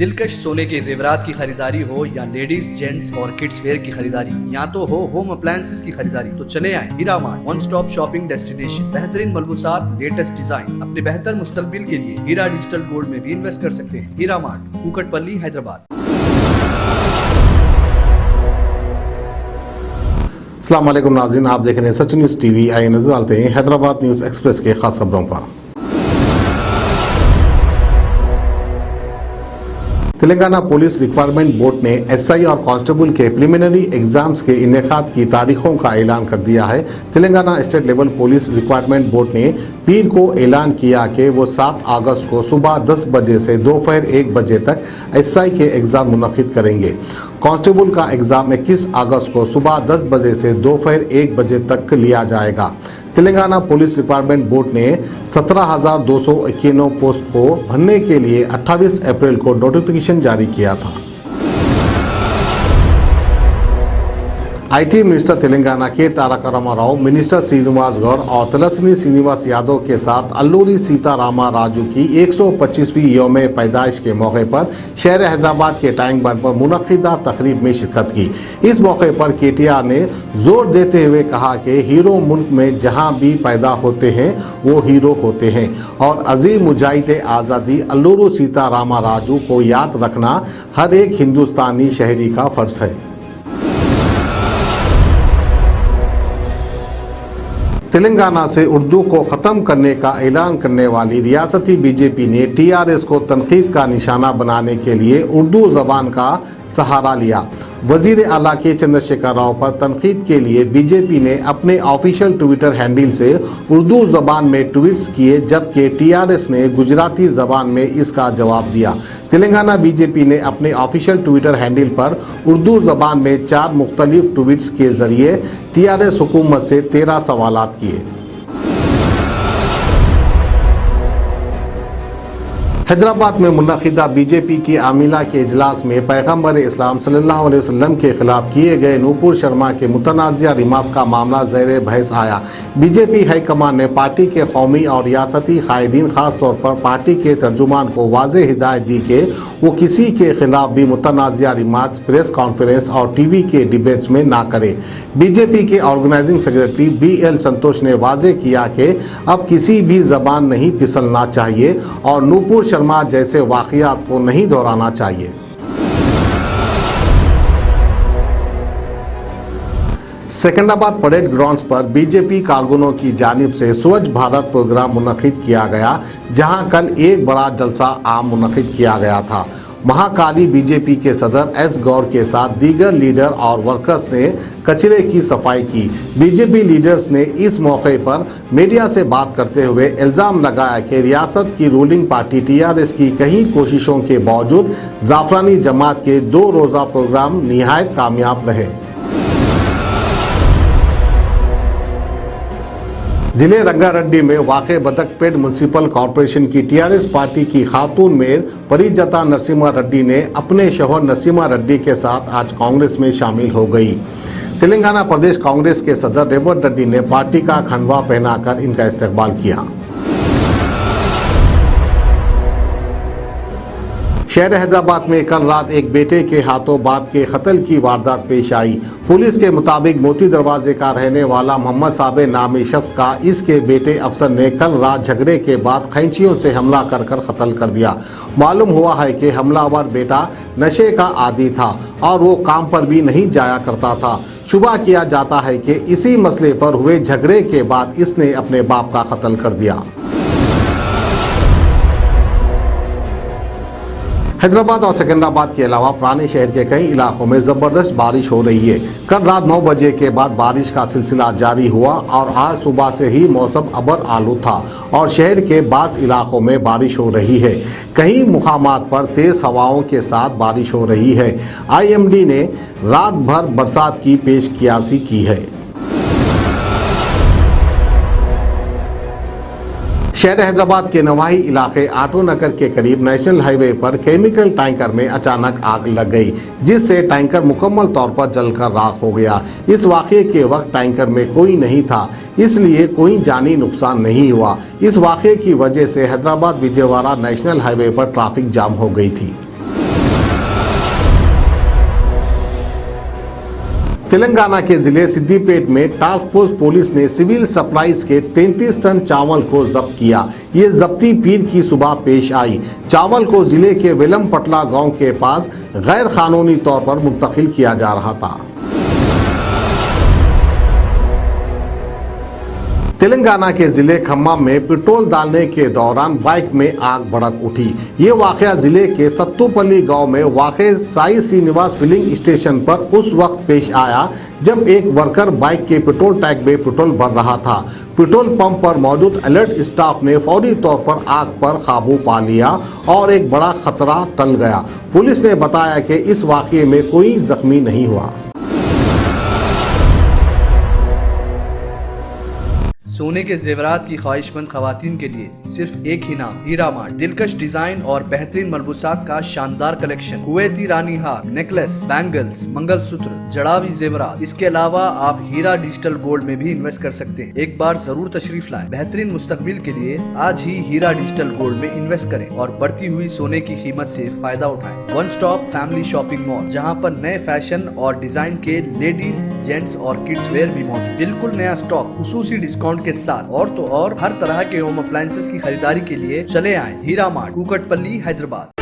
दिलकश सोने के जेवरात की खरीदारी हो या लेडीज जेंट्स और किड्स वेयर की खरीदारी, या तो हो होम अप्लायंसेस की खरीदारी, तो चले आए Hira Mart, one stop shopping destination. बेहतरीन मलबूसात, लेटेस्ट डिजाइन, अपने बेहतर मुस्तकबिल के लिए हीरा डिजिटल गोल्ड में भी इन्वेस्ट कर सकते हैं। हीरा मार्ट, कुकटपल्ली, हैदराबाद। अस्सलाम वालेकुम नाज़रीन, आप देख रहे हैं सच न्यूज़ टीवी। आइए नजर डालते हैं हैदराबाद न्यूज़ एक्सप्रेस के खास खबरों पर। तेलंगाना पुलिस रिक्वायरमेंट बोर्ड ने एसआई और कांस्टेबल के प्रिलिमिनरी एग्जाम्स के इनेकाद की तारीखों का ऐलान कर दिया है। Telangana state level police requirement board ने पीर को ऐलान किया कि वो 7 अगस्त को सुबह 10 बजे से दोपहर 1 बजे तक एसआई के एग्ज़ाम मुनक्किद करेंगे। कांस्टेबल का एग्ज़ाम 21 अगस्त को सुबह 10 बजे से दोपहर 1 बजे तक लिया जाएगा। तेलंगाना पुलिस रिक्वायरमेंट बोर्ड ने 17,291 पोस्ट को भरने के लिए 28 अप्रैल को नोटिफिकेशन जारी किया था। आईटी मिनिस्टर तेलंगाना के तारक रामाराव, मिनिस्टर श्रीनिवास गौड़ और तलस्नी श्रीनिवास यादव के साथ अल्लूरी सीतारामा राजू की 125वीं यौम पैदाइश के मौके पर शहर हैदराबाद के टैंक बंद पर मुनक्किदा तकरीब में शिरकत की। इस मौके पर केटीआर ने जोर देते हुए कहा कि हीरो मुल्क में जहां भी पैदा होते हैं वो हीरो होते हैं और अजीम मुजाहिद आज़ादी अल्लूरी सीतारामा राजू को याद रखना हर एक हिंदुस्तानी शहरी का फर्ज है। तेलंगाना से उर्दू को ख़त्म करने का ऐलान करने वाली रियासती बीजेपी ने टीआरएस को तनकीद का निशाना बनाने के लिए उर्दू ज़बान का सहारा लिया। वज़ीर आला के चंद्रशेखर राव पर तनकीद के लिए बीजेपी ने अपने ऑफिशियल ट्विटर हैंडल से उर्दू ज़बान में ट्वीट्स किए, जबकि टीआरएस ने गुजराती ज़बान में इसका जवाब दिया। तेलंगाना बीजेपी ने अपने ऑफिशियल ट्विटर हैंडल पर उर्दू ज़बान में 4 मुख्तलिफ ट्वीट्स के ज़रिए टीआरएस हुकूमत से 13 सवालात किए। हैदराबाद में मुनक्किदा बीजेपी की आमिला के इजलास में पैगम्बर इस्लाम सल्लल्लाहु अलैहि वसल्लम के खिलाफ किए गए नूपुर शर्मा के मुतनाज़िया रिमार्क्स का मामला ज़ेर बहस आया। बीजेपी हाईकमान ने पार्टी के कौमी और रियासती कायदीन, खास तौर पर पार्टी के तर्जुमान को वाज़ेह हिदायत दी कि वो किसी के खिलाफ भी मुतनाज़िया रिमार्क्स प्रेस कॉन्फ्रेंस और टीवी के डिबेट्स में ना करे। बीजेपी के ऑर्गेनाइजिंग सेक्रेटरी BL संतोष ने वाज़ेह किया कि अब किसी भी ज़बान नहीं फिसलना चाहिए और नूपुर शर्मा जैसे वाक़ियात को नहीं दोहराना चाहिए। सिकंदराबाद परेड ग्राउंड्स पर बीजेपी कारकुनों की जानिब से स्वच्छ भारत प्रोग्राम मुनक्किद किया गया, जहां कल एक बड़ा जलसा आम मुनक्किद किया गया था। महाकाली बीजेपी के सदर S गौड़ के साथ दीगर लीडर और वर्कर्स ने कचरे की सफाई की। बीजेपी लीडर्स ने इस मौके पर मीडिया से बात करते हुए इल्ज़ाम लगाया कि रियासत की रूलिंग पार्टी टीआरएस की कई कोशिशों के बावजूद जाफरानी जमात के 2 रोज़ा प्रोग्राम निहायत कामयाब रहे। जिले रंगारेड्डी में वाक़ बदकपेट म्यूनसिपल कॉरपोरेशन की टीआरएस पार्टी की खातून मेयर परिजता नरसिम्हा रेड्डी ने अपने शौहर नरसिम्हा रेड्डी के साथ आज कांग्रेस में शामिल हो गई। तेलंगाना प्रदेश कांग्रेस के सदर रेवंत रेड्डी ने पार्टी का खंडवा पहनाकर इनका इस्तकबाल किया। शहर हैदराबाद में कल रात एक बेटे के हाथों बाप के कत्ल की वारदात पेश आई। पुलिस के मुताबिक मोती दरवाजे का रहने वाला मोहम्मद साबिर नामी शख्स का इसके बेटे अफसर ने कल रात झगड़े के बाद कैंचियों से हमला कर कत्ल कर दिया। मालूम हुआ है कि हमलावर बेटा नशे का आदी था और वो काम पर भी नहीं जाया करता था। शुबा किया जाता है कि इसी मसले पर हुए झगड़े के बाद इसने अपने बाप का कत्ल कर दिया। हैदराबाद और सिकंदराबाद के अलावा पुराने शहर के कई इलाकों में ज़बरदस्त बारिश हो रही है। कल रात 9 बजे के बाद बारिश का सिलसिला जारी हुआ और आज सुबह से ही मौसम अबर आलू था और शहर के बाज़ इलाकों में बारिश हो रही है। कई मुकामात पर तेज़ हवाओं के साथ बारिश हो रही है। IMD ने रात भर बरसात की पेशकियासी की है। शहर हैदराबाद के नवाही इलाके आटो नगर के करीब नेशनल हाईवे पर केमिकल टैंकर में अचानक आग लग गई, जिससे टैंकर मुकम्मल तौर पर जलकर राख हो गया। इस वाक़े के वक्त टैंकर में कोई नहीं था, इसलिए कोई जानी नुकसान नहीं हुआ। इस वाक़े की वजह से हैदराबाद विजयवाड़ा नेशनल हाईवे पर ट्रैफिक जाम हो गई थी। तेलंगाना के जिले सिद्दीपेट में टास्क फोर्स पुलिस ने सिविल सप्लाईज के 33 टन चावल को जब्त किया। ये जब्ती पीर की सुबह पेश आई। चावल को जिले के वेलमपटला गांव के पास गैर कानूनी तौर पर मुंतकिल किया जा रहा था। तेलंगाना के जिले खम्मम में पेट्रोल डालने के दौरान बाइक में आग भड़क उठी। ये वाकया जिले के सत्तूपल्ली गांव में वाक़ साई श्रीनिवास फिलिंग स्टेशन पर उस वक्त पेश आया जब एक वर्कर बाइक के पेट्रोल टैंक में पेट्रोल भर रहा था। पेट्रोल पंप पर मौजूद अलर्ट स्टाफ ने फौरी तौर पर आग पर काबू पा लिया और एक बड़ा खतरा टल गया। पुलिस ने बताया कि इस वाकये में कोई जख्मी नहीं हुआ। सोने के जेवरात की ख्वाहिशमंद खवातीन के लिए सिर्फ एक ही नाम, हीरा मार्ट। दिलकश डिजाइन और बेहतरीन मलबूसात का शानदार कलेक्शन, कुवैती रानी हार, नेकलेस, बैंगल्स, मंगलसूत्र, जड़ावी जेवरात। इसके अलावा आप हीरा डिजिटल गोल्ड में भी इन्वेस्ट कर सकते हैं। एक बार जरूर तशरीफ लाएं। बेहतरीन मुस्तकबिल के लिए आज ही हीरा डिजिटल गोल्ड में इन्वेस्ट करें और बढ़ती हुई सोने की कीमत से फायदा उठाएं। One stop family shopping mall, जहां पर नए फैशन और डिजाइन के लेडीज, जेंट्स और किड्स वेयर भी मौजूद। बिल्कुल नया स्टॉक, खुसूसी डिस्काउंट के साथ। और तो और हर तरह के होम अप्लायंसेस की खरीदारी के लिए चले आए हीरा मार्ट, कुकटपल्ली, हैदराबाद।